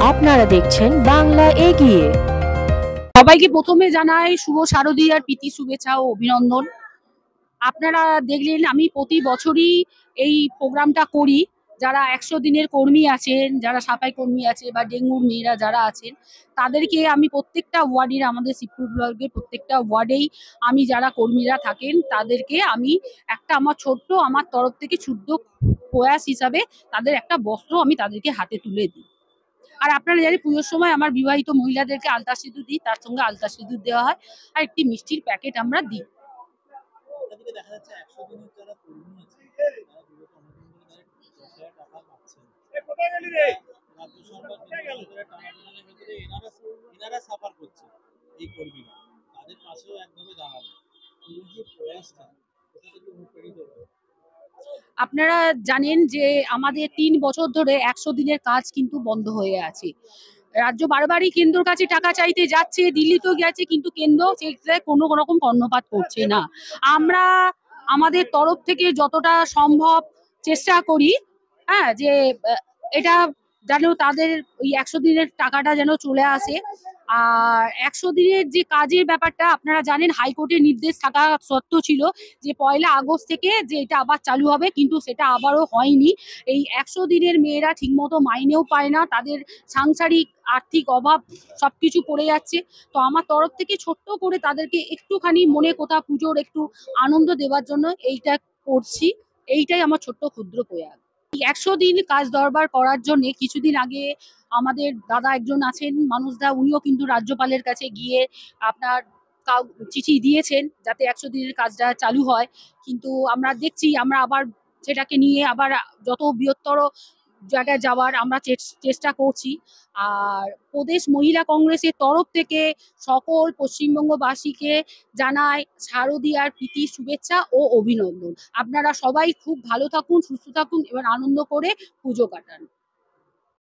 আপনারা দেখছেন বাংলা এগিয়ে। সবাইকে প্রথমে জানাই শুভ শারদীয়ার প্রীতি শুভেচ্ছা ও অভিনন্দন। আপনারা দেখলেন আমি প্রতি বছরই এই প্রোগ্রামটা করি। যারা ১০০ দিনের কর্মী আছেন, যারা সাফাই কর্মী আছে বা ডেঙ্গুর মেয়েরা যারা আছেন, তাদেরকে আমি প্রত্যেকটা ওয়ার্ডের আমাদের শিবপুর ব্লকের প্রত্যেকটা ওয়ার্ডেই আমি যারা কর্মীরা থাকেন তাদেরকে আমি একটা আমার তরফ থেকে ক্ষুদ্র প্রয়াস হিসাবে তাদের একটা বস্ত্র আমি তাদেরকে হাতে তুলে দিই। আর আপনারা জানেন পুজোর সময় আমার বিবাহিত মহিলাদেরকে আলতা সিঁদুর দিই, তার সঙ্গে আলতা সিঁদুর দেওয়া হয় আর একটি মিষ্টির প্যাকেট আমরা দিই। এদিকে দেখা যাচ্ছে ১০০ দিনের যারা কর্মী আছে তারা বিগত অনেকদিন ধরে ১০,০০০ টাকা পাচ্ছেন। রাজ্য সরকার কেন্দ্র সরকারের টানাপোড়েনের ভেতরে এনারা সাফার করছে এই কর্মীরা। তাদের পাশেও একভাবে দাঁড়ানো। এই যে প্রয়াসটা এটা থেকে অনুপ্রাণিত হয়। আপনারা জানেন যে আমাদের ৩ বছর ধরে ১০০ দিনের কাজ কিন্তু বন্ধ হয়ে আছে। রাজ্য বারবারই কেন্দ্রের কাছে টাকা চাইতে যাচ্ছে, দিল্লিতেও গেছে, কিন্তু কেন্দ্র সেক্ষেত্রে কোনো রকম কর্ণপাত করছে না। আমরা আমাদের তরফ থেকে যতটা সম্ভব চেষ্টা করি, হ্যাঁ, যে এটা যেন তাদের ওই ১০০ দিনের টাকাটা যেন চলে আসে। আর ১০০ দিনের যে কাজের ব্যাপারটা আপনারা জানেন হাইকোর্টের নির্দেশ থাকা সত্ত্বেও ছিল যে ১লা আগস্ট থেকে যে এটা আবার চালু হবে, কিন্তু সেটা আবারও হয়নি। এই ১০০ দিনের মেয়েরা ঠিকমতো মাইনেও পায় না, তাদের সাংসারিক আর্থিক অভাব সবকিছু পড়ে যাচ্ছে। তো আমার তরফ থেকে ছোট্ট করে তাদেরকে একটুখানি মনে কোথাও পুজোর একটু আনন্দ দেওয়ার জন্য এইটা করছি। এইটাই আমার ছোট্ট ক্ষুদ্র প্রয়াস। এই ১০০ দিন কাজ দরবার করার জন্য কিছুদিন আগে আমাদের দাদা একজন আছেন মানুষদা, উনিও কিন্তু রাজ্যপালের কাছে গিয়ে আপনার চিঠি দিয়েছেন যাতে ১০০ দিনের কাজটা চালু হয়। কিন্তু আমরা দেখছি আমরা আবার সেটাকে নিয়ে আবার যত বৃহত্তর জায়গায় যাওয়ার আমরা চেষ্টা করছি। আর প্রদেশ মহিলা কংগ্রেসের তরফ থেকে সকল পশ্চিমবঙ্গবাসীকে জানাই শারদীয়ার প্রীতি শুভেচ্ছা ও অভিনন্দন। আপনারা সবাই খুব ভালো থাকুন, সুস্থ থাকুন এবং আনন্দ করে পুজো কাটান।